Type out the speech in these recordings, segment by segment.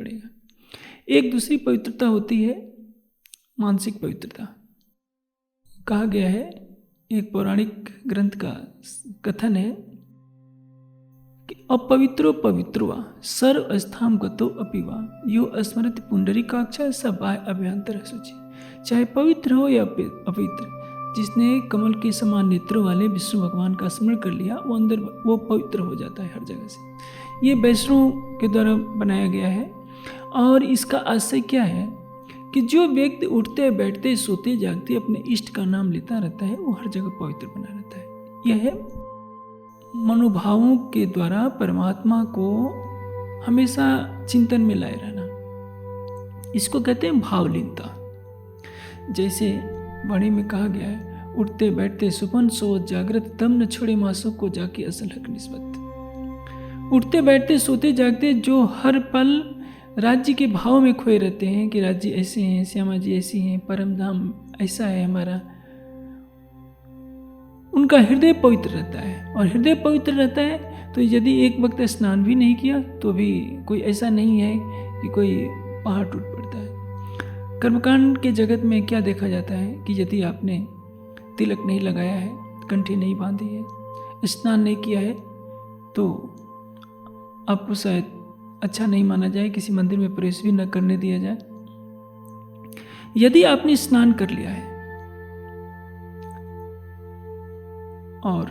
पड़ेगा। एक दूसरी पवित्रता होती है मानसिक पवित्रता। कहा गया है, एक पौराणिक ग्रंथ का कथन है कि अपवित्रो पवित्रो सर्व स्थाम गतो अपिवा यो स्मृति पुंडरीकाक्षा स बाह्य अभ्यंतर शुचि। चाहे पवित्र हो या अपवित्र, जिसने कमल के समान नेत्रों वाले विष्णु भगवान का स्मरण कर लिया वो पवित्र हो जाता है हर जगह से। ये वैष्णव के द्वारा बनाया गया है। और इसका आशय क्या है कि जो व्यक्ति उठते बैठते सोते जागते अपने इष्ट का नाम लेता रहता है वो हर जगह पवित्र बना रहता है। यह है मनोभावों के द्वारा परमात्मा को हमेशा चिंतन में लाए रहना। इसको कहते हैं भावलीनता। जैसे वाणी में कहा गया है, उठते बैठते सुपन सोच जागृत तब न छोड़े मासों को जाके असल हक निस्बत। उठते बैठते सोते जागते जो हर पल राज्य के भाव में खोए रहते हैं कि राज्य ऐसे हैं, श्यामा जी ऐसी हैं, परम धाम ऐसा है हमारा, उनका हृदय पवित्र रहता है। और हृदय पवित्र रहता है तो यदि एक वक्त स्नान भी नहीं किया तो भी कोई ऐसा नहीं है कि कोई पहाड़ टूट पड़ता है। कर्मकांड के जगत में क्या देखा जाता है कि यदि आपने तिलक नहीं लगाया है, कंठी नहीं बांधी है, स्नान नहीं किया है तो आपको शायद अच्छा नहीं माना जाए, किसी मंदिर में प्रवेश भी न करने दिया जाए। यदि आपने स्नान कर लिया है और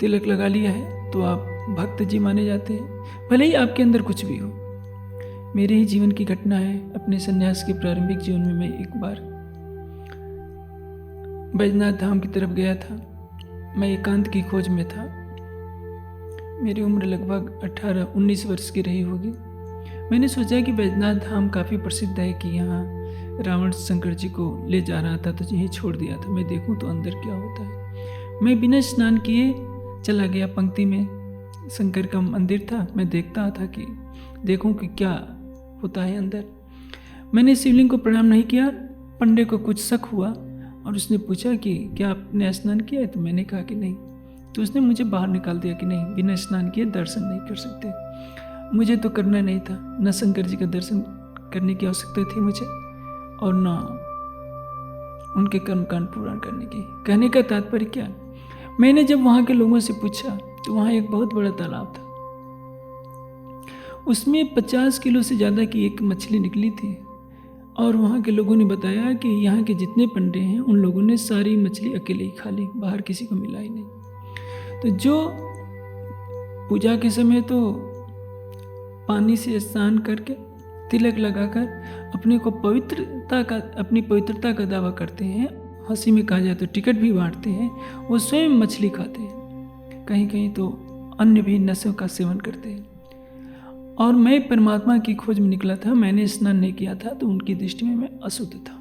तिलक लगा लिया है तो आप भक्त जी माने जाते हैं, भले ही आपके अंदर कुछ भी हो। मेरे ही जीवन की घटना है। अपने सन्यास के प्रारंभिक जीवन में मैं एक बार बैजनाथ धाम की तरफ गया था। मैं एकांत की खोज में था। मेरी उम्र लगभग 18-19 वर्ष की रही होगी। मैंने सोचा कि बैजनाथ धाम काफ़ी प्रसिद्ध है कि यहाँ रावण शंकर जी को ले जा रहा था, तो यहीं छोड़ दिया था, मैं देखूँ तो अंदर क्या होता है। मैं बिना स्नान किए चला गया। पंक्ति में शंकर का मंदिर था, मैं देखता था कि देखूँ कि क्या होता है अंदर। मैंने शिवलिंग को प्रणाम नहीं किया। पंडित को कुछ शक हुआ और उसने पूछा कि क्या आपने स्नान किया है? तो मैंने कहा कि नहीं। तो उसने मुझे बाहर निकाल दिया कि नहीं, बिना स्नान किए दर्शन नहीं कर सकते। मुझे तो करना नहीं था, न शंकर जी का दर्शन करने की आवश्यकता थी मुझे और न उनके कर्मकांड पूर्ण करने की। कहने का तात्पर्य क्या, मैंने जब वहाँ के लोगों से पूछा तो वहाँ एक बहुत बड़ा तालाब था। उसमें 50 किलो से ज़्यादा की एक मछली निकली थी और वहाँ के लोगों ने बताया कि यहाँ के जितने पंडे हैं उन लोगों ने सारी मछली अकेले ही खा ली, बाहर किसी को मिला ही नहीं। तो जो पूजा के समय तो पानी से स्नान करके तिलक लगाकर अपनी पवित्रता का दावा करते हैं, हंसी में कहा जाए तो टिकट भी बांटते हैं, वो स्वयं मछली खाते हैं, कहीं कहीं तो अन्य भी नशों का सेवन करते हैं। और मैं परमात्मा की खोज में निकला था, मैंने स्नान नहीं किया था, तो उनकी दृष्टि में मैं अशुद्ध था।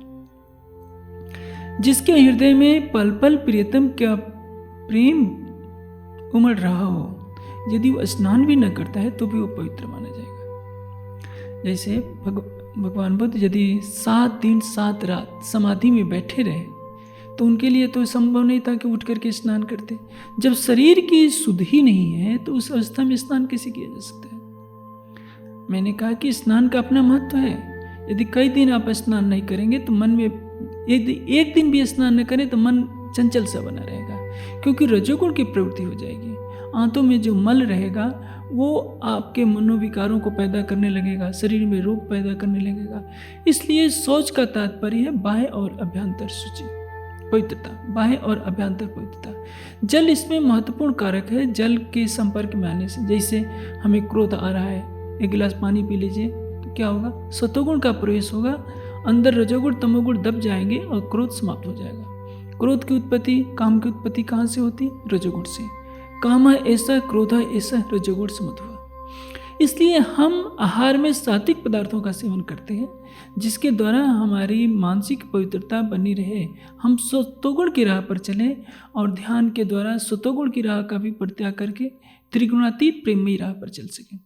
जिसके हृदय में पल पल प्रियतम का प्रेम उमड़ रहा हो, यदि वो स्नान भी न करता है तो भी वो पवित्र माना जाएगा। जैसे भगवान बुद्ध यदि 7 दिन 7 रात समाधि में बैठे रहे तो उनके लिए तो संभव नहीं था कि उठ करके स्नान करते। जब शरीर की शुद्ध ही नहीं है तो उस अवस्था में स्नान कैसे किया जा सकता है। मैंने कहा कि स्नान का अपना महत्व है। यदि कई दिन आप स्नान नहीं करेंगे तो मन में एक दिन भी स्नान न करें तो मन चंचल सा बना रहेगा, क्योंकि रजोगुण की प्रवृत्ति हो जाएगी। आंतों में जो मल रहेगा वो आपके मनोविकारों को पैदा करने लगेगा, शरीर में रोग पैदा करने लगेगा। इसलिए शौच का तात्पर्य है बाह्य और अभ्यंतर शुचि पवित्रता, बाह्य और अभ्यंतर पवित्रता। जल इसमें महत्वपूर्ण कारक है। जल के संपर्क में आने से, जैसे हमें क्रोध आ रहा है, एक गिलास पानी पी लीजिए तो क्या होगा, सतोगुण का प्रवेश होगा, अंदर रजोगुण तमोगुण दब जाएंगे और क्रोध समाप्त हो जाएगा। क्रोध की उत्पत्ति, काम की उत्पत्ति कहाँ से होती? रजोगुण से। काम ऐसा, क्रोध ऐसा, रजोगुण समुद्ध हुआ। इसलिए हम आहार में सात्विक पदार्थों का सेवन करते हैं, जिसके द्वारा हमारी मानसिक पवित्रता बनी रहे। हम सतोगुण की राह पर चलें और ध्यान के द्वारा सतोगुण की राह का भी परित्याग करके त्रिगुणातीत प्रेममयी राह पर चल सकें।